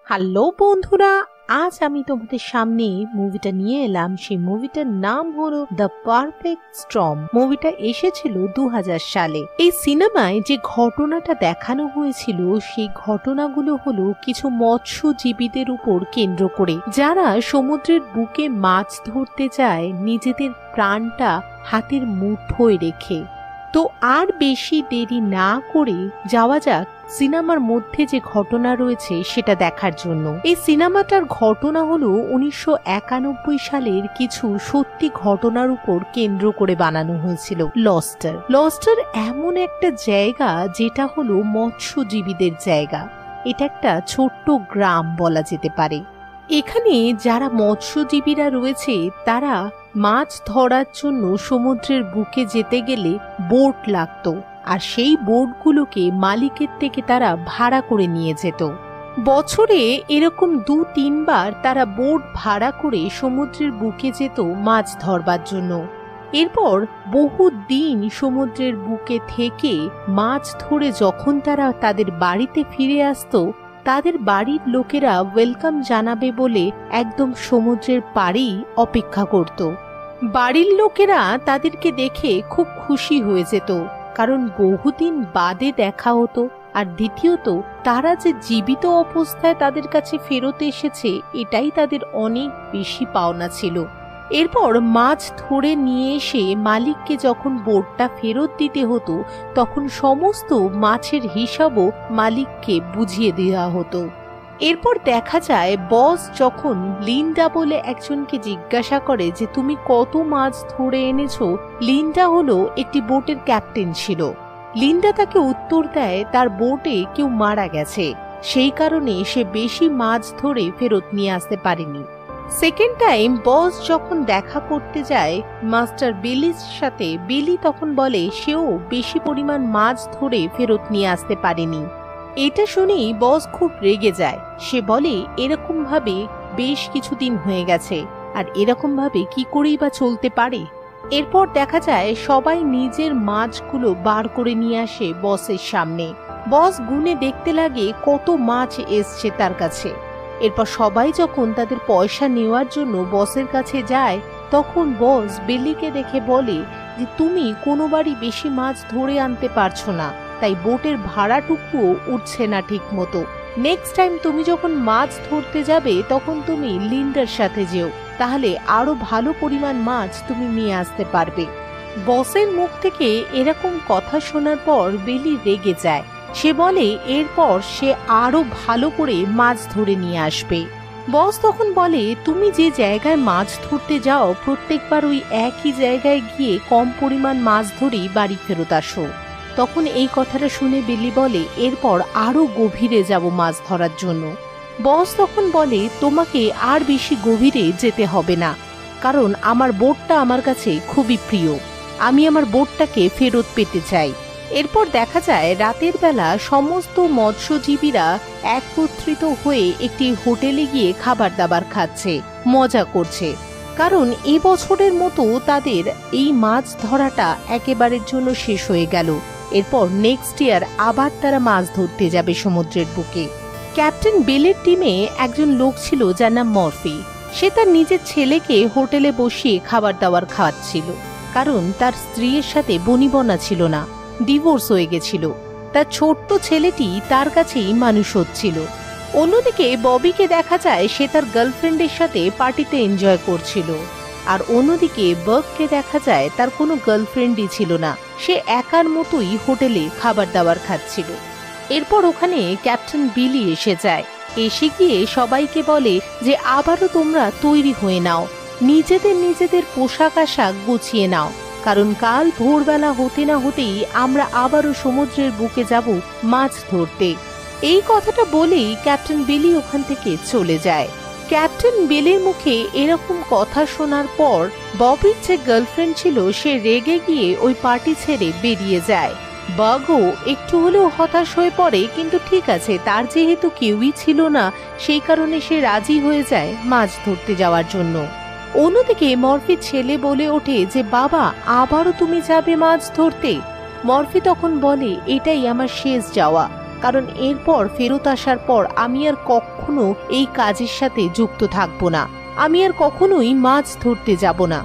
Hello বন্ধুরা, আজ আমি তোমাদের সামনে মুভিটা নিয়ে এলাম। সেই মুভিটার নাম হলো দ্য পারফেক্ট স্টর্ম। মুভিটা এসেছিল 2000 সালে। এই সিনেমায় যে ঘটনাটা দেখানো হয়েছিল সেই ঘটনাগুলো হলো কিছু মৎস্যজীবীদের উপর কেন্দ্র করে, যারা সমুদ্রের বুকে মাছ ধরতে যায় নিজেদের প্রাণটা হাতের মুঠোয় রেখে। তো আর বেশি দেরি না করে যাওয়া যাক সিনেমার মধ্যে যে ঘটনা রয়েছে সেটা দেখার জন্য। এই সিনেমাটার ঘটনা হলো 1991 সালের কিছু সত্যি ঘটনার উপর কেন্দ্র করে বানানো হয়েছিল। লস্টার এমন একটা জায়গা যেটা হলো মৎস্যজীবীদের জায়গা। এটা একটা ছোট্ট গ্রাম বলা যেতে পারে। এখানে যারা মৎস্যজীবীরা রয়েছে তারা মাছ ধরার জন্য সমুদ্রের বুকে যেতে গেলে বোট লাগতো, আর সেই বোটগুলোকে মালিকের থেকে তারা ভাড়া করে নিয়ে যেত। বছরে এরকম 2-3 বার তারা বোট ভাড়া করে সমুদ্রের বুকে যেত মাছ ধরবার জন্য। এরপর বহু দিন সমুদ্রের বুকে থেকে মাছ ধরে যখন তারা তাদের বাড়িতে ফিরে আসতো, তাদের বাড়ির লোকেরা ওয়েলকাম জানাবে বলে একদম সমুদ্রের পাড়েই অপেক্ষা করত। বাড়ির লোকেরা তাদেরকে দেখে খুব খুশি হয়ে যেত, কারণ বহুদিন বাদে দেখা হতো। আর দ্বিতীয়ত, তারা যে জীবিত অবস্থায় তাদের কাছে ফেরত এসেছে এটাই তাদের অনেক বেশি পাওনা ছিল। এরপর মাছ ধরে নিয়ে এসে মালিককে যখন বোটটা ফেরত দিতে হতো, তখন সমস্ত মাছের হিসাবও মালিককে বুঝিয়ে দেওয়া হতো। এরপর দেখা যায় বস যখন লিন্ডা বলে একজনকে জিজ্ঞাসা করে যে তুমি কত মাছ ধরে এনেছো। লিন্ডা হলো একটি বোটের ক্যাপ্টেন ছিল। লিন্ডা তাকে উত্তর দেয় তার বোটে কেউ মারা গেছে, সেই কারণে সে বেশি মাছ ধরে ফেরত নিয়ে আসতে পারেনি। সেকেন্ড টাইম বস যখন দেখা করতে যায় মাস্টার বিলির সাথে, বিলি তখন বলে সেও বেশি পরিমাণ মাছ ধরে ফেরত নিয়ে আসতে পারেনি। এটা শুনেই বস খুব রেগে যায়। সে বলে এরকম ভাবে বেশ কিছুদিন হয়ে গেছে, আর এরকম ভাবে কি করেই বা চলতে পারে। এরপর দেখা যায় সবাই নিজের মাছগুলো বার করে নিয়ে আসে বসের সামনে। বস গুনে দেখতে লাগে কত মাছ এসছে তার কাছে। এরপর সবাই যখন তাদের পয়সা নেওয়ার জন্য বসের কাছে যায়, তখন বস বিলিকে দেখে বলে যে তুমি কোনোবারই বেশি মাছ ধরে আনতে পারছো না, তাই বোটের ভাড়াটুকুও উঠছে না ঠিক মতো। নেক্সট টাইম তুমি যখন মাছ ধরতে যাবে তখন তুমি লিন্ডার সাথে যেও, তাহলে আরো ভালো পরিমাণ মাছ তুমি নিয়ে আসতে পারবে। বসের মুখ থেকে এরকম কথা শোনার পর বিলি রেগে যায়। সে বলে এরপর সে আরো ভালো করে মাছ ধরে নিয়ে আসবে। বস তখন বলে তুমি যে জায়গায় মাছ ধরতে যাও প্রত্যেকবার ওই একই জায়গায় গিয়ে কম পরিমাণ মাছ ধরেই বাড়ি ফেরত আসো। তখন এই কথাটা শুনে বিলি বলে এরপর আরো গভীরে যাব মাছ ধরার জন্য। বস তখন বলে তোমাকে আর বেশি গভীরে যেতে হবে না, কারণ আমার বোটটা আমার কাছে খুবই প্রিয়। আমি আমার বোটটাকে ফেরত পেতে চাই। এরপর দেখা যায় রাতের বেলা সমস্ত মৎস্যজীবীরা একত্রিত হয়ে একটি হোটেলে গিয়ে খাবার দাবার খাচ্ছে, মজা করছে, কারণ এই বছরের মতো তাদের এই মাছ ধরাটা একেবারের জন্য শেষ হয়ে গেল। এরপর নেক্সট ইয়ার আবার তারা মাছ ধরতে যাবে সমুদ্রের বুকে। ক্যাপ্টেন বেলের টিমে একজন লোক ছিল যার নাম মরফি। সে তার নিজের ছেলেকে হোটেলে বসিয়ে খাবার দাবার খাওয়াচ্ছিল, কারণ তার স্ত্রীর সাথে বনিবনা ছিল না, ডিভোর্স হয়ে গেছিল। তার ছোট্ট ছেলেটি তার কাছেই মানুষ হচ্ছিল। অন্যদিকে ববিকে দেখা যায় সে তার গার্লফ্রেন্ডের সাথে পার্টিতে এনজয় করছিল, আর অন্যদিকে বার্গকে দেখা যায় তার কোনো গার্লফ্রেন্ডই ছিল না, সে একার মতোই হোটেলে খাবার দাবার খাচ্ছিল। এরপর ওখানে ক্যাপ্টেন বিলি এসে যায়। এসে গিয়ে সবাইকে বলে যে আবারও তোমরা তৈরি হয়ে নাও, নিজেদের পোশাক আশাক গুছিয়ে নাও, কারণ কাল ভোরবেলা হতে না হতেই আমরা আবারও সমুদ্রের বুকে যাব মাছ ধরতে। এই কথাটা বলেই ক্যাপ্টেন বিলি ওখান থেকে চলে যায়। ক্যাপ্টেন বিলির মুখে এরকম কথা শোনার পর ববির যে গার্লফ্রেন্ড ছিল সে রেগে গিয়ে ওই পার্টি ছেড়ে বেরিয়ে যায়। বাগও একটু হলেও হতাশ হয়ে পড়ে, কিন্তু ঠিক আছে, তার যেহেতু কেউই ছিল না সেই কারণে সে রাজি হয়ে যায় মাছ ধরতে যাওয়ার জন্য। অন্যদিকে মরফির ছেলে বলে ওঠে যে বাবা আবারও তুমি যাবে মাছ ধরতে। মরফি তখন বলে এটাই আমার শেষ যাওয়া, কারণ এরপর ফেরত আসার পর আমি আর কখনো এই কাজের সাথে যুক্ত থাকবো না। আমি আর কখনোই মাছ ধরতে যাব না।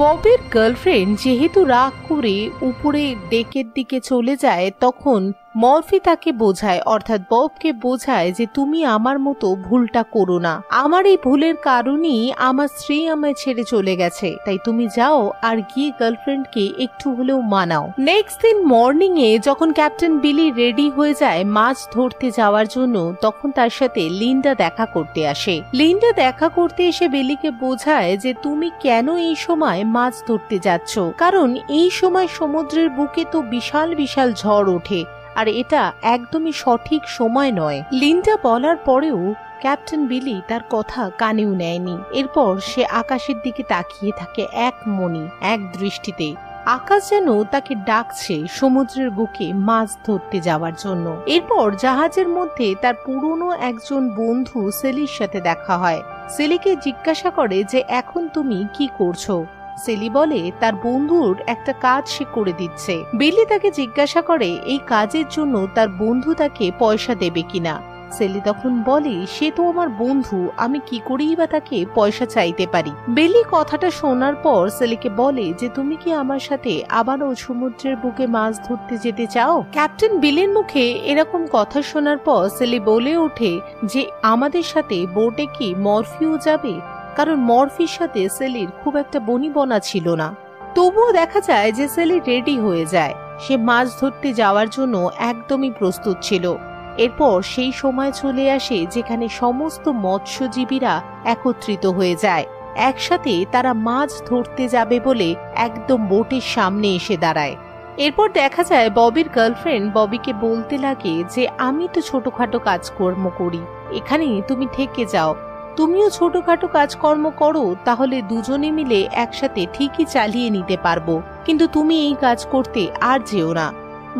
ববের গার্লফ্রেন্ড যেহেতু রাগ করে উপরে ডেকের দিকে চলে যায়, তখন মরফি তাকে বোঝায়, অর্থাৎ ববকে বোঝায় যে তুমি আমার মতো ভুলটা করো না। আমার এই ভুলের কারণেই আমার স্ত্রী আমায় ছেড়ে চলে গেছে, তাই তুমি যাও আর গিয়ে গার্লফ্রেন্ডকে একটু হলেও মানাও। নেক্সট দিন মর্নিং এ যখন ক্যাপ্টেন বিলি রেডি হয়ে যায় মাছ ধরতে যাওয়ার জন্য, তখন তার সাথে লিন্ডা দেখা করতে আসে। লিন্ডা দেখা করতে এসে বিলিকে বোঝায় যে তুমি কেন এই সময় মাছ ধরতে যাচ্ছ, কারণ এই সময় সমুদ্রের বুকে তো বিশাল বিশাল ঝড় ওঠে আর এটা একদমই সঠিক সময় নয়। লিন্ডা বলার পরেও ক্যাপ্টেন বিলি তার কথা কানেও নেয়নি। এরপর সে আকাশের দিকে তাকিয়ে থাকে এক মনে, এক দৃষ্টিতে। আকাশ যেন তাকে ডাকছে সমুদ্রের বুকে মাছ ধরতে যাওয়ার জন্য। এরপর জাহাজের মধ্যে তার পুরনো একজন বন্ধু সেলির সাথে দেখা হয়। সেলিকে জিজ্ঞাসা করে যে এখন তুমি কি করছো। সেলি বলে তার বন্ধুর একটা কাজ সে করে দিচ্ছে। বিলি তাকে জিজ্ঞাসা করে এই কাজের জন্য তার বন্ধু তাকে পয়সা দেবে কিনা। সেলি তখন বলে সে তো আমার বন্ধু, আমি কি করেই বা তাকে পয়সা চাইতে পারি। বিলি কথাটা শোনার পর সেলিকে বলে যে তুমি কি আমার সাথে আবারও সমুদ্রের বুকে মাছ ধরতে যেতে চাও। ক্যাপ্টেন বিলির মুখে এরকম কথা শোনার পর সেলি বলে ওঠে যে আমাদের সাথে বোটে কি মরফিও যাবে, কারণ মরফির সাথে সেলির খুব একটা বনিবনা ছিল না। তবুও দেখা যায় যে সেলি রেডি হয়ে যায়, সে মাছ ধরতে যাওয়ার জন্য একদমই প্রস্তুত ছিল। এরপর সেই সময় চলে আসে যেখানে সমস্ত মৎস্যজীবীরা একত্রিত হয়ে যায়। একসাথে তারা মাছ ধরতে যাবে বলে একদম বোটের সামনে এসে দাঁড়ায়। এরপর দেখা যায় ববির গার্লফ্রেন্ড ববিকে বলতে লাগে যে আমি তো ছোটখাটো কাজকর্ম করি, এখানে তুমি থেকে যাও, তুমিও ছোটখাটো কাজকর্ম করো, তাহলে দুজনে মিলে একসাথে ঠিকই চালিয়ে নিতে পারবো, কিন্তু তুমি এই কাজ করতে আর যেও না।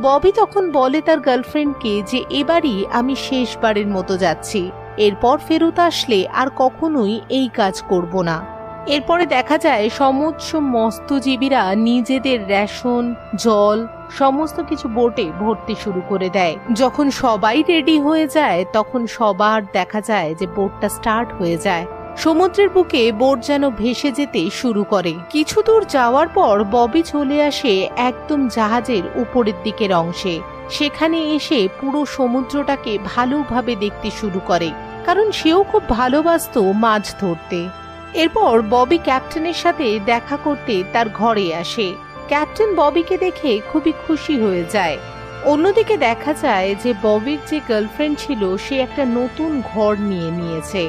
ববি তখন বলে তার গার্লফ্রেন্ডকে যে এবারই আমি শেষবারের মতো যাচ্ছি, এরপর ফেরত আসলে আর কখনোই এই কাজ করব না। এরপরে দেখা যায় সমস্ত মৎস্যজীবীরা নিজেদের রেশন, জল সমস্ত কিছু বোটে ভরতে শুরু করে দেয়। যখন সবাই রেডি হয়ে যায় তখন সবার দেখা যায় যে বোটটা স্টার্ট হয়ে যায়। সমুদ্রের বুকে বোট যেন ভেসে যেতে শুরু করে। কিছু দূর যাওয়ার পর ববি চলে আসে একদম জাহাজের উপরের দিকের অংশে। সেখানে এসে পুরো সমুদ্রটাকে ভালোভাবে দেখতে শুরু করে, কারণ সেও খুব ভালোবাসতো মাছ ধরতে। এরপর ববি ক্যাপ্টেনের সাথে দেখা করতে তার ঘরে আসে। ক্যাপ্টেন ববিকে দেখে খুবই খুশি হয়ে যায়। অন্যদিকে দেখা যায় যে ববির যে গার্লফ্রেন্ড ছিল সে একটা নতুন ঘর নিয়ে নিয়েছে।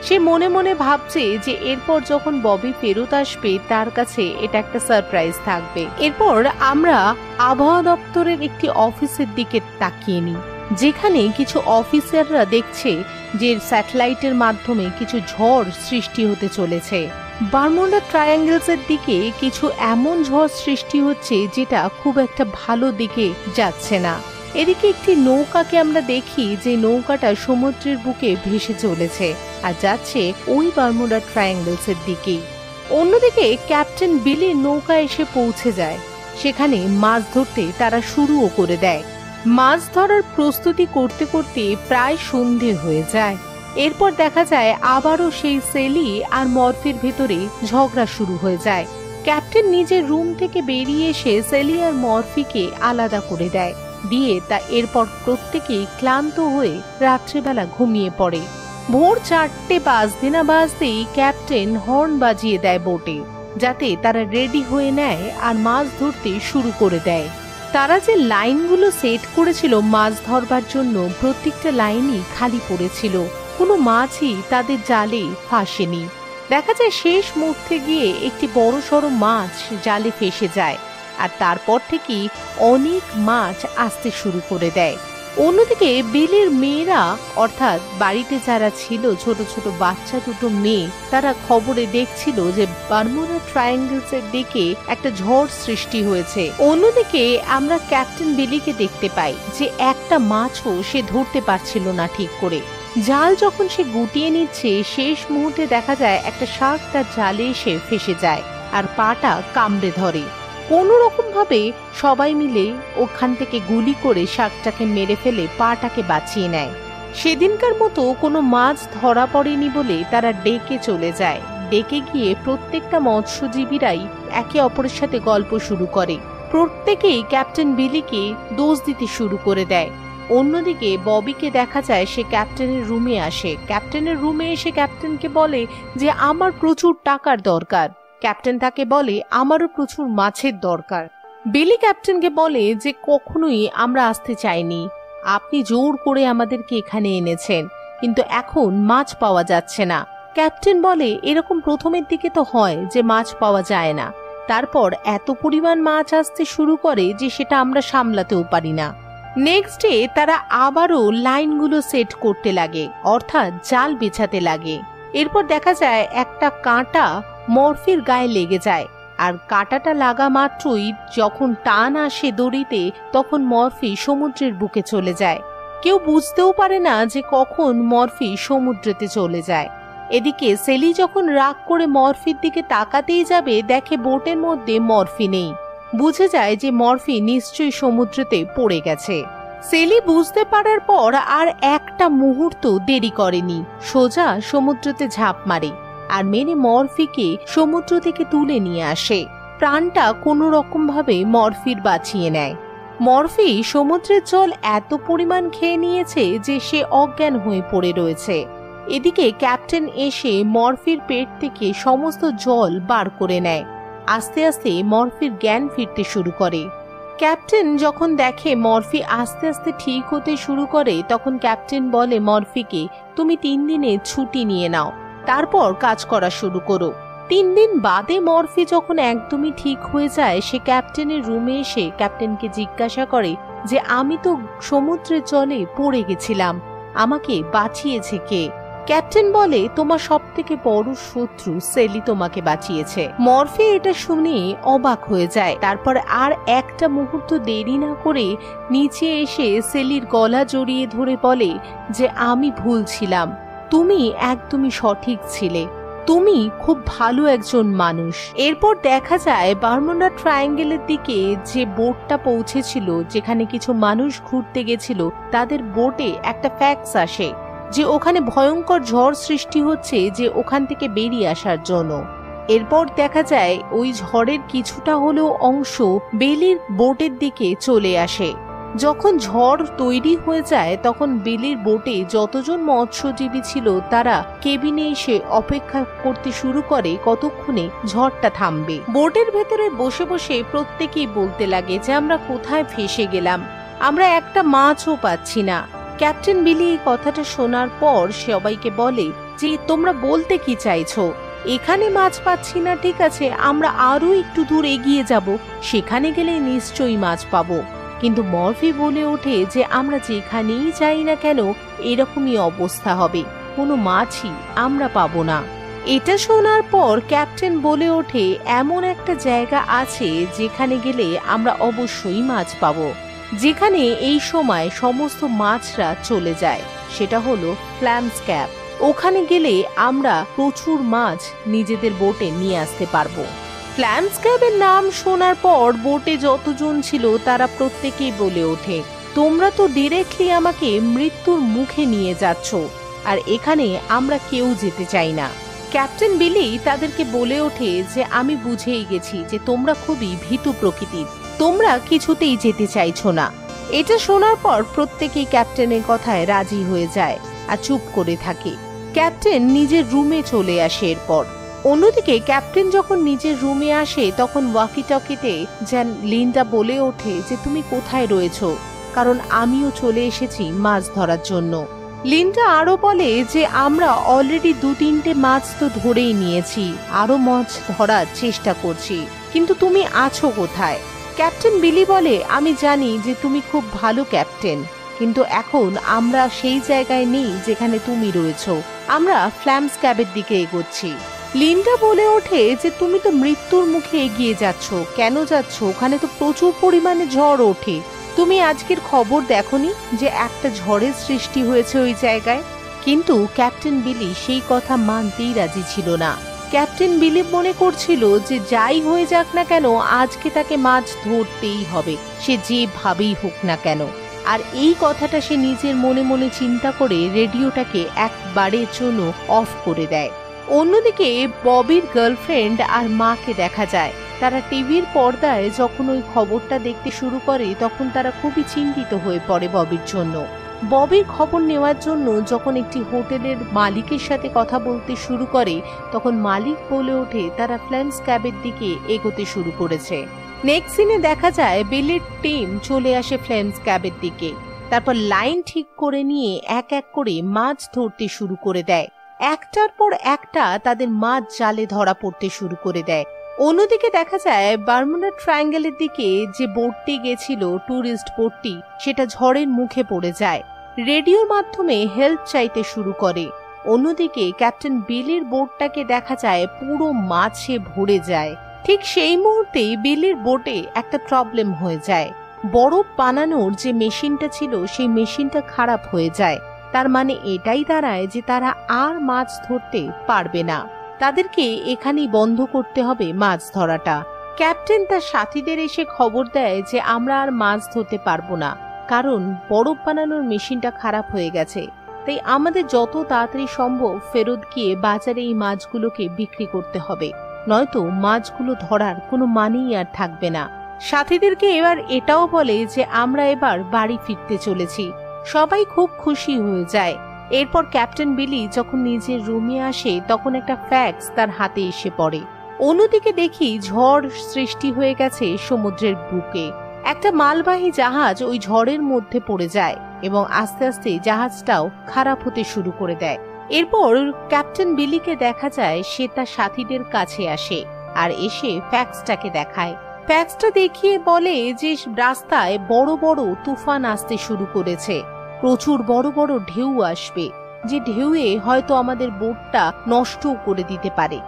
সে মনে মনে ভাবছে যে এরপর যখন ববি ফেরত আসবে তার কাছে এটা একটা সারপ্রাইজ থাকবে। এরপর আমরা আবহাওয়া দপ্তরের একটি অফিসের দিকে তাকিয়ে নিই, যেখানে কিছু অফিসাররা দেখছে যে স্যাটেলাইটের মাধ্যমে কিছু ঝড় সৃষ্টি হতে চলেছে। বারমুডা ট্রায়াঙ্গেলসের দিকে কিছু এমন ঝড় সৃষ্টি হচ্ছে যেটা খুব একটা ভালো দিকে যাচ্ছে না। এদিকে একটি নৌকাকে আমরা দেখি যে নৌকাটা সমুদ্রের বুকে ভেসে চলেছে আর যাচ্ছে ওই বারমুডা ট্রায়াঙ্গেলসের দিকেই। অন্যদিকে ক্যাপ্টেন বিলির নৌকা এসে পৌঁছে যায়। সেখানে মাছ ধরতে তারা শুরুও করে দেয়। মাছ ধরার প্রস্তুতি করতে করতে প্রায় সন্ধে হয়ে যায়। এরপর দেখা যায় আবারও সেই সেলি আর মরফির ভেতরে ঝগড়া শুরু হয়ে যায়। ক্যাপ্টেন নিজের রুম থেকে বেরিয়ে এসে সেলি আর মরফিকে আলাদা করে দেয়, দিয়ে তা এরপর প্রত্যেকেই ক্লান্ত হয়ে রাত্রিবেলা ঘুমিয়ে পড়ে। ভোর 4টে বাজতে না বাজতেই ক্যাপ্টেন হর্ন বাজিয়ে দেয় বোটে, যাতে তারা রেডি হয়ে নেয় আর মাছ ধরতে শুরু করে দেয়। তারা যে লাইনগুলো সেট করেছিল মাছ ধরবার জন্য, প্রত্যেকটা লাইনই খালি পড়েছিল, কোনো মাছই তাদের জালে ফাঁসেনি। দেখা যায় শেষ মুহূর্তে গিয়ে একটি বড় সড়ো মাছ জালে ফেসে যায়, আর তারপর থেকেই অনেক মাছ আসতে শুরু করে দেয়। অন্যদিকে বিলির মেয়েরা, অর্থাৎ বাড়িতে যারা ছিল ছোট ছোট বাচ্চা দুটো মেয়ে, তারা খবরে দেখছিল যে বারমুডা ট্রায়াঙ্গেলসের দিকে একটা ঝড় সৃষ্টি হয়েছে। অন্যদিকে আমরা ক্যাপ্টেন বিলিকে দেখতে পাই যে একটা মাছও সে ধরতে পারছিল না ঠিক করে। জাল যখন সে গুটিয়ে নিচ্ছে, শেষ মুহূর্তে দেখা যায় একটা শার্ক তার জালে এসে ফেসে যায় আর পাটা কামড়ে ধরে। কোনো রকম ভাবে সবাই মিলে ওখান থেকে গুলি করে শার্কটাকে মেরে ফেলে পাটাকে বাঁচিয়ে নেয়। সেদিনকার মতো কোনো মাছ ধরা পড়েনি বলে তারা ডেকে চলে যায়। ডেকে গিয়ে প্রত্যেকটা মৎস্যজীবীরাই একে অপরের সাথে গল্প শুরু করে। প্রত্যেকেই ক্যাপ্টেন বিলিকে দোষ দিতে শুরু করে দেয়। অন্যদিকে ববিকে দেখা যায় সে ক্যাপ্টেনের রুমে আসে। ক্যাপ্টেনের রুমে এসে ক্যাপ্টেনকে বলে যে আমার প্রচুর টাকার দরকার। ক্যাপ্টেন তাকে বলে আমারও প্রচুর মাছের দরকার। বিলি ক্যাপ্টেনকে বলে যে কখনোই আমরা আসতে চাইনি, আপনি জোর করে আমাদেরকে এখানে এনেছেন, কিন্তু এখন মাছ পাওয়া যাচ্ছে না। ক্যাপ্টেন বলে এরকম প্রথমের দিকে তো হয় যে মাছ পাওয়া যায় না, তারপর এত পরিমাণ মাছ আসতে শুরু করে যে সেটা আমরা সামলাতেও পারি না। নেক্সট ডে তারা আবারও লাইনগুলো সেট করতে লাগে, অর্থাৎ জাল বিছাতে লাগে। এরপর দেখা যায় একটা কাঁটা মরফির গায়ে লেগে যায়, আর কাঁটাটা লাগা মাত্রই যখন টান আসে দড়িতে তখন মরফি সমুদ্রের বুকে চলে যায়। কেউ বুঝতেও পারে না যে কখন মরফি সমুদ্রেতে চলে যায়। এদিকে সেলি যখন রাগ করে মরফির দিকে তাকাতেই যাবে দেখে বোটের মধ্যে মরফি নেই। বুঝে যায় যে মরফি নিশ্চয়ই সমুদ্রেতে পড়ে গেছে। সেলি বুঝতে পারার পর আর একটা মুহূর্ত দেরি করেনি, সোজা সমুদ্রতে ঝাঁপ মারে আর মেরে মরফিকে সমুদ্র থেকে তুলে নিয়ে আসে। প্রাণটা কোনো রকম ভাবে মরফির বাঁচিয়ে নেয়। মরফি সমুদ্রের জল এত পরিমাণ খেয়ে নিয়েছে যে সে অজ্ঞান হয়ে পড়ে রয়েছে। এদিকে ক্যাপ্টেন এসে মরফির পেট থেকে সমস্ত জল বার করে নেয়। আস্তে আস্তে মরফির জ্ঞান ফিরতে শুরু করে। ক্যাপ্টেন যখন দেখে মরফি আস্তে আস্তে ঠিক হতে শুরু করে তখন ক্যাপ্টেন বলে মরফিকে, তুমি 3 দিনের ছুটি নিয়ে নাও, তারপর কাজ করা শুরু করো। 3 দিন বাদে মরফি যখন একদমই ঠিক হয়ে যায় সে ক্যাপ্টেনের রুমে এসে ক্যাপ্টেনকে জিজ্ঞাসা করে যে আমি তো সমুদ্রের জলে পড়ে গেছিলাম, আমাকে বাঁচিয়েছে কে? ক্যাপ্টেন বলে তোমার সবথেকে বড় শত্রু সেলি তোমাকে বাঁচিয়েছে। মরফি এটা শুনে অবাক হয়ে যায়। তারপর আর একটা মুহূর্ত দেরি না করে নিচে এসে সেলির গলা জড়িয়ে ধরে বলে যে আমি ভুল ছিলাম, তুমি একদমই সঠিক ছিলে, তুমি খুব ভালো একজন মানুষ। এরপর দেখা যায় বারমুডা ট্রায়াঙ্গেলের দিকে যে বোটটা পৌঁছেছিল, যেখানে কিছু মানুষ ঘুরতে গেছিল, তাদের বোটে একটা ফ্যাক্স আসে যে ওখানে ভয়ঙ্কর ঝড় সৃষ্টি হচ্ছে, যে ওখান থেকে বেরিয়ে আসার জন্য। এরপর দেখা যায় ওই ঝড়ের কিছুটা হলেও অংশ বেলির বোটের দিকে চলে আসে। যখন ঝড় তৈরি হয়ে যায় তখন বেলির বোটে যতজন মৎস্যজীবী ছিল তারা কেবিনে এসে অপেক্ষা করতে শুরু করে কতক্ষণে ঝড়টা থামবে। বোটের ভেতরে বসে বসে প্রত্যেকেই বলতে লাগে যে আমরা কোথায় ফেসে গেলাম, আমরা একটা মাছও পাচ্ছি না। ক্যাপ্টেন বিলি এই কথাটা শোনার পর সবাইকে বলে যে তোমরা বলতে কি চাইছো, এখানে মাছ পাচ্ছি না ঠিক আছে, আমরা আরো একটু দূর এগিয়ে যাব, সেখানে গেলে নিশ্চয়ই মাছ পাবো। কিন্তু মরফি বলে ওঠে যে আমরা যেখানেই যাই না কেন এরকমই অবস্থা হবে, কোনো মাছই আমরা পাবো না। এটা শোনার পর ক্যাপ্টেন বলে ওঠে এমন একটা জায়গা আছে যেখানে গেলে আমরা অবশ্যই মাছ পাবো, যেখানে এই সময় সমস্ত মাছরা চলে যায়, সেটা হলো ফ্ল্যামস ক্যাপ। ওখানে গেলে আমরা প্রচুর মাছ নিজেদের বোটে নিয়ে আসতে পারবো। ফ্ল্যামস ক্যাবের নাম শোনার পর বোটে যতজন ছিল তারা প্রত্যেকেই বলে ওঠে তোমরা তো ডিরেক্টলি আমাকে মৃত্যুর মুখে নিয়ে যাচ্ছ, আর এখানে আমরা কেউ যেতে চাই না। ক্যাপ্টেন বিলি তাদেরকে বলে ওঠে যে আমি বুঝেই গেছি যে তোমরা খুবই ভীতু প্রকৃতির, তোমরা কিছুতেই যেতে চাইছো না। এটা শোনার পর প্রত্যেকেই ক্যাপ্টেনের কথায় রাজি হয়ে যায় আর চুপ করে থাকে। ক্যাপ্টেন নিজের রুমে চলে আসে। এরপর অন্যদিকে ক্যাপ্টেন যখন নিজের রুমে আসে তখন ওয়াকি টকিতে যেন লিন্ডা বলে ওঠে যে তুমি কোথায় রয়েছো, কারণ আমিও চলে এসেছি মাছ ধরার জন্য। লিন্ডা আরো বলে যে আমরা অলরেডি 2-3টে মাছ তো ধরেই নিয়েছি, আরো মাছ ধরার চেষ্টা করছি, কিন্তু তুমি আছো কোথায়? ক্যাপ্টেন বিলি বলে আমি জানি যে তুমি খুব ভালো ক্যাপ্টেন, কিন্তু এখন আমরা সেই জায়গায় নেই যেখানে তুমি রয়েছো, আমরা ফ্ল্যামস ক্যাবের দিকে এগোচ্ছি। লিন্ডা বলে ওঠে যে তুমি তো মৃত্যুর মুখে এগিয়ে যাচ্ছ, কেন যাচ্ছ? ওখানে তো প্রচুর পরিমাণে ঝড় ওঠে, তুমি আজকের খবর দেখোনি যে একটা ঝড়ের সৃষ্টি হয়েছে ওই জায়গায়? কিন্তু ক্যাপ্টেন বিলি সেই কথা মানতেই রাজি ছিল না। ক্যাপ্টেন বিলি মনে করছিল যে যাই হয়ে যাক না কেন আজকে তাকে মাছ ধরতেই হবে, সে যেভাবেই হোক না কেন। আর এই কথাটা সে নিজের মনে মনে চিন্তা করে রেডিওটাকে একবারের জন্য অফ করে দেয়। অন্যদিকে ববির গার্লফ্রেন্ড আর মাকে দেখা যায়। তারা টিভির পর্দায় যখন ওই খবরটা দেখতে শুরু করে তখন তারা খুবই চিন্তিত হয়ে পড়ে ববির জন্য। ববির খবর নেওয়ার জন্য যখন একটি হোটেলের মালিকের সাথে কথা বলতে শুরু করে তখন মালিক বলে ওঠে তারা ফ্লেমস ক্যাবের দিকে এগোতে শুরু করেছে। নেক্সট সিনে দেখা যায় বিলির টিম চলে আসে ফ্লেমস ক্যাবের দিকে। তারপর লাইন ঠিক করে নিয়ে এক এক করে মাছ ধরতে শুরু করে দেয়। একটার পর একটা তাদের মাছ জালে ধরা পড়তে শুরু করে দেয়। অন্যদিকে দেখা যায় বারমুডা ট্রায়াঙ্গেলের দিকে যে বোটটি গেছিল, ট্যুরিস্ট বোটটি, সেটা ঝড়ের মুখে পড়ে যায়। রেডিওর মাধ্যমে হেল্প চাইতে শুরু করে। অন্যদিকে ক্যাপ্টেন বিলির বোটটাকে দেখা যায় পুরো মাছে ভরে যায়। ঠিক সেই মুহূর্তেই বিলির বোটে একটা প্রবলেম হয়ে যায়। বরফ বানানোর যে মেশিনটা ছিল সেই মেশিনটা খারাপ হয়ে যায়। তার মানে এটাই দাঁড়ায় যে তারা আর মাছ ধরতে পারবে না, তাদেরকে এখানেই বন্ধ করতে হবে মাছ ধরাটা। ক্যাপ্টেন তার সাথীদের এসে খবর দেয় যে আমরা আর মাছ ধরতে পারবো না, কারণ বরফ বানানোর মেশিনটা খারাপ হয়ে গেছে। তাই আমাদের যত তাড়াতাড়ি সম্ভব ফেরত গিয়ে বাজারে এই মাছগুলোকে বিক্রি করতে হবে, নয়তো মাছগুলো ধরার কোনো মানেই আর থাকবে না। সাথীদেরকে এবার এটাও বলে যে আমরা এবার বাড়ি ফিরতে চলেছি। সবাই খুব খুশি হয়ে যায়। এরপর ক্যাপ্টেন বিলি যখন নিজের রুমে আসে তখন একটা ফ্যাক্স তার হাতে এসে পড়ে। অন্যদিকে দেখি ঝড় সৃষ্টি হয়ে গেছে সমুদ্রের বুকে। একটা মালবাহী জাহাজ ওই ঝড়ের মধ্যে পড়ে যায় এবং আস্তে আস্তে জাহাজটাও খারাপ হতে শুরু করে দেয়। এরপর ক্যাপ্টেন বিলিকে দেখা যায় সে তার সাথীদের কাছে আসে আর এসে ফ্যাক্সটাকে দেখায়। ফ্যাক্সটা দেখিয়ে বলে যে রাস্তায় বড় বড় তুফান আসতে শুরু করেছে, প্রচুর বড় বড় ঢেউ আসবে, যে ঢেউয়ে হয়তো আমাদের বোটটা নষ্টও করে দিতে পারে।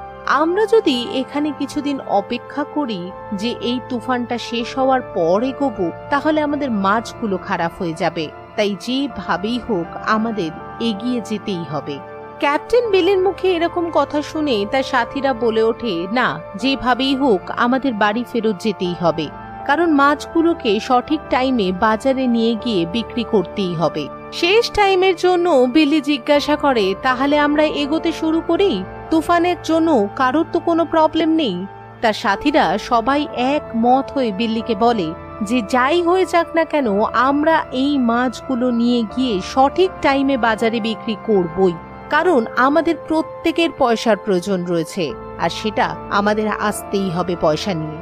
আমরা যদি এখানে কিছুদিন অপেক্ষা করি যে এই তুফানটা শেষ হওয়ার পর এগোবো তাহলে আমাদের মাছগুলো খারাপ হয়ে যাবে, তাই যেভাবেই হোক আমাদের এগিয়ে যেতেই হবে। ক্যাপ্টেন বিলির মুখে এরকম কথা শুনে তার সাথীরা বলে ওঠে না, যেভাবেই হোক আমাদের বাড়ি ফেরত যেতেই হবে, কারণ মাছগুলোকে সঠিক টাইমে বাজারে নিয়ে গিয়ে বিক্রি করতেই হবে। শেষ টাইমের জন্য বিলি জিজ্ঞাসা করে তাহলে আমরা এগোতে শুরু করি, তুফানের জন্য কারোর তো কোনো প্রবলেম নেই। তার সাথীরা সবাই একমত হয়ে বিল্লিকে বলে যে যাই হয়ে যাক না কেন আমরা এই মাছগুলো নিয়ে গিয়ে সঠিক টাইমে বাজারে বিক্রি করবই, কারণ আমাদের প্রত্যেকের পয়সার প্রয়োজন রয়েছে আর সেটা আমাদের আসতেই হবে পয়সা নিয়ে।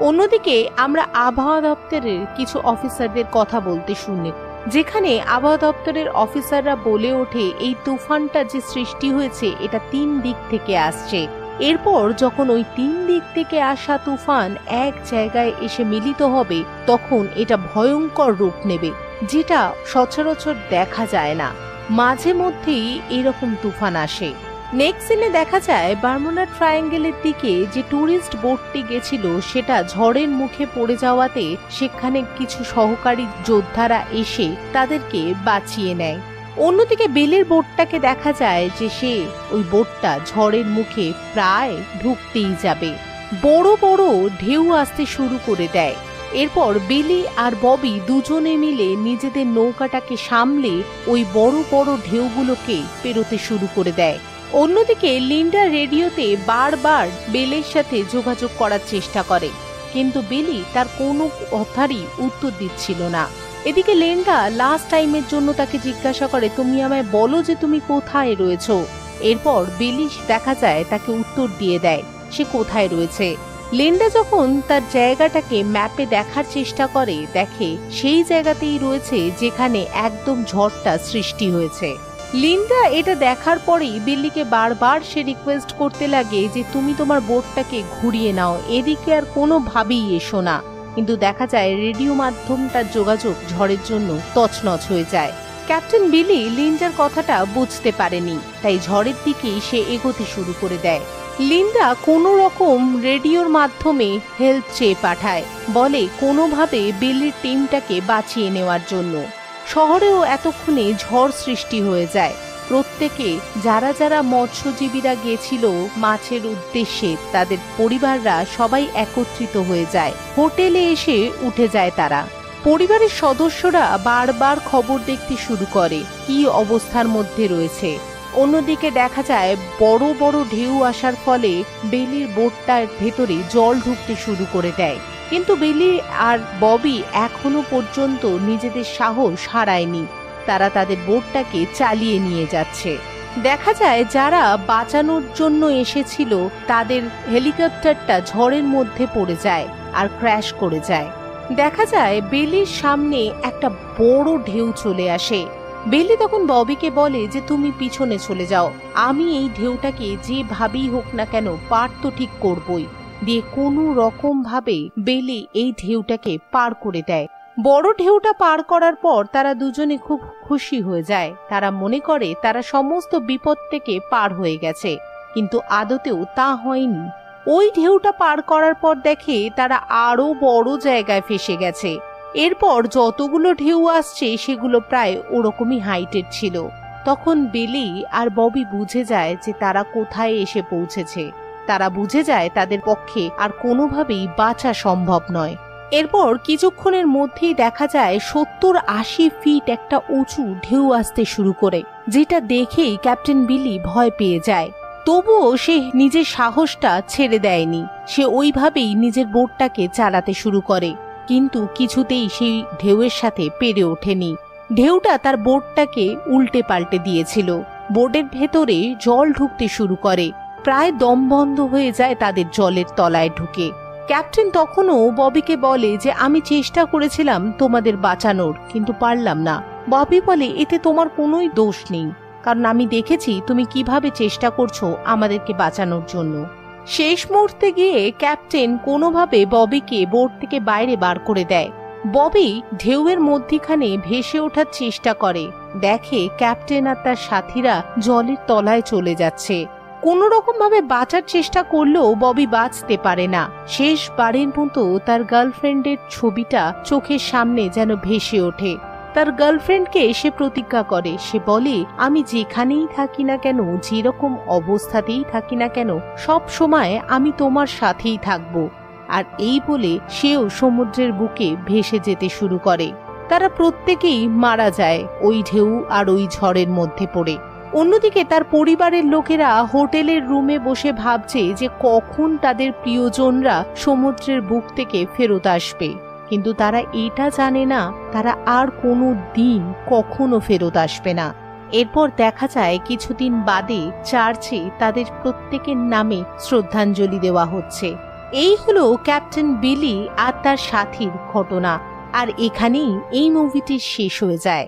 অন্যদিকে আমরা আবহাওয়া দপ্তরের কিছু অফিসারদের কথা বলতে শুনি, যেখানে আবহাওয়া দপ্তরের অফিসাররা বলে ওঠে এই তুফানটা যে সৃষ্টি হয়েছে এটা 3 দিক থেকে আসছে। এরপর যখন ওই 3 দিক থেকে আসা তুফান এক জায়গায় এসে মিলিত হবে তখন এটা ভয়ঙ্কর রূপ নেবে, যেটা সচরাচর দেখা যায় না। মাঝে মধ্যেই এরকম তুফান আসে। নেক্সট সিনে দেখা যায় বারমুডা ট্রায়াঙ্গেলের দিকে যে ট্যুরিস্ট বোটটি গেছিল সেটা ঝড়ের মুখে পড়ে যাওয়াতে সেখানে কিছু সহকারী যোদ্ধারা এসে তাদেরকে বাঁচিয়ে নেয়। অন্যদিকে বিলির বোটটাকে দেখা যায় যে সে ওই বোটটা ঝড়ের মুখে প্রায় ঢুকতেই যাবে। বড় বড় ঢেউ আসতে শুরু করে দেয়। এরপর বিলি আর ববি দুজনে মিলে নিজেদের নৌকাটাকে সামলে ওই বড় বড় ঢেউগুলোকে পেরোতে শুরু করে দেয়। অন্যদিকে লিন্ডা রেডিওতে বারবার বেলের সাথে যোগাযোগ করার চেষ্টা করে, কিন্তু বেলি তার কোনো কথারই উত্তর দিচ্ছিল না। এদিকে লিন্ডা লাস্ট টাইমের জন্য তাকে জিজ্ঞাসা করে তুমি আমায় বলো যে তুমি কোথায় রয়েছো। এরপর বেলি দেখা যায় তাকে উত্তর দিয়ে দেয় সে কোথায় রয়েছে। লিন্ডা যখন তার জায়গাটাকে ম্যাপে দেখার চেষ্টা করে দেখে সেই জায়গাতেই রয়েছে যেখানে একদম ঝড়টা সৃষ্টি হয়েছে। লিন্ডা এটা দেখার পরেই বিল্লিকে বারবার সে রিকোয়েস্ট করতে লাগে যে তুমি তোমার বোটটাকে ঘুরিয়ে নাও, এদিকে আর কোনোভাবেই এসো না, কিন্তু দেখা যায় রেডিও মাধ্যমটার যোগাযোগ ঝড়ের জন্য তছনছ হয়ে যায়। ক্যাপ্টেন বিলি লিন্ডার কথাটা বুঝতে পারেনি, তাই ঝড়ের দিকেই সে এগোতে শুরু করে দেয়। লিন্ডা কোনো রকম রেডিওর মাধ্যমে হেল্প চেয়ে পাঠায়, বলে কোনোভাবে বিলির টিমটাকে বাঁচিয়ে নেওয়ার জন্য। শহরেও এতক্ষণে ঝড় সৃষ্টি হয়ে যায়। প্রত্যেকে যারা যারা মৎস্যজীবীরা গেছিল মাছের উদ্দেশ্যে তাদের পরিবাররা সবাই একত্রিত হয়ে যায়। হোটেলে এসে উঠে যায় তারা। পরিবারের সদস্যরা বারবার খবর দেখতে শুরু করে কি অবস্থার মধ্যে রয়েছে। অন্যদিকে দেখা যায় বড় বড় ঢেউ আসার ফলে বেলির বোটটার ভেতরে জল ঢুকতে শুরু করে দেয়, কিন্তু বেলি আর ববি এখনো পর্যন্ত নিজেদের সাহস হারায়নি। তারা তাদের বোটটাকে চালিয়ে নিয়ে যাচ্ছে। দেখা যায় যারা বাঁচানোর জন্য এসেছিল তাদের হেলিকপ্টারটা ঝড়ের মধ্যে পড়ে যায় আর ক্র্যাশ করে যায়। দেখা যায় বেলির সামনে একটা বড় ঢেউ চলে আসে। বেলি তখন ববিকে বলে যে তুমি পিছনে চলে যাও, আমি এই ঢেউটাকে যেভাবেই হোক না কেন পার তো ঠিক করবই। দিয়ে কোনো রকম ভাবে বেলি এই ঢেউটাকে পার করে দেয়। বড় ঢেউটা পার করার পর তারা দুজনে খুব খুশি হয়ে যায়। তারা মনে করে তারা সমস্ত বিপদ থেকে পার হয়ে গেছে, কিন্তু আদতেও তা হয়নি। ওই ঢেউটা পার করার পর দেখে তারা আরো বড় জায়গায় ফেসে গেছে। এরপর যতগুলো ঢেউ আসছে সেগুলো প্রায় ওরকমই হাইটের ছিল। তখন বেলি আর ববি বুঝে যায় যে তারা কোথায় এসে পৌঁছেছে। তারা বুঝে যায় তাদের পক্ষে আর কোনোভাবেই বাঁচা সম্ভব নয়। এরপর কিছুক্ষণের মধ্যেই দেখা যায় 70-80 ফিট একটা উঁচু ঢেউ আসতে শুরু করে, যেটা দেখেই ক্যাপ্টেন বিলি ভয় পেয়ে যায়। তবুও সে নিজের সাহসটা ছেড়ে দেয়নি। সে ওইভাবেই নিজের বোটটাকে চালাতে শুরু করে, কিন্তু কিছুতেই সেই ঢেউয়ের সাথে পেরে ওঠেনি। ঢেউটা তার বোটটাকে উল্টে পাল্টে দিয়েছিল। বোটের ভেতরে জল ঢুকতে শুরু করে, প্রায় দম বন্ধ হয়ে যায় তাদের জলের তলায় ঢুকে। ক্যাপ্টেন তখনও ববিকে বলে যে আমি চেষ্টা করেছিলাম তোমাদের বাঁচানোর, কিন্তু পারলাম না। ববি বলে এতে তোমার কোনোই দোষ নেই, কারণ আমি দেখেছি তুমি কিভাবে চেষ্টা করছো আমাদেরকে বাঁচানোর জন্য। শেষ মুহূর্তে গিয়ে ক্যাপ্টেন কোনোভাবে ববিকে বোট থেকে বাইরে বার করে দেয়। ববি ঢেউয়ের মধ্যখানে ভেসে ওঠার চেষ্টা করে, দেখে ক্যাপ্টেন আর তার সাথীরা জলের তলায় চলে যাচ্ছে। কোন রকম ভাবে বাঁচার চেষ্টা করলেও ববি বাঁচতে পারে না। শেষবারের মতো তার গার্লফ্রেন্ডের ছবিটা চোখের সামনে যেন ভেসে ওঠে। তার গার্লফ্রেন্ডকে সে প্রতিজ্ঞা করে, সে বলে আমি যেখানেই থাকি না কেন, যেরকম অবস্থাতেই থাকি না কেন, সব সময় আমি তোমার সাথেই থাকবো। আর এই বলে সেও সমুদ্রের বুকে ভেসে যেতে শুরু করে। তারা প্রত্যেকেই মারা যায় ওই ঢেউ আর ওই ঝড়ের মধ্যে পড়ে। অন্যদিকে তার পরিবারের লোকেরা হোটেলের রুমে বসে ভাবছে যে কখন তাদের প্রিয়জনরা সমুদ্রের বুক থেকে ফেরত আসবে, কিন্তু তারা এটা জানে না তারা আর কোনো দিন কখনো ফেরত আসবে না। এরপর দেখা যায় কিছুদিন বাদে চার্চে তাদের প্রত্যেকের নামে শ্রদ্ধাঞ্জলি দেওয়া হচ্ছে। এই হলো ক্যাপ্টেন বিলি আর তার সাথীর ঘটনা। আর এখানেই এই মুভিটি শেষ হয়ে যায়।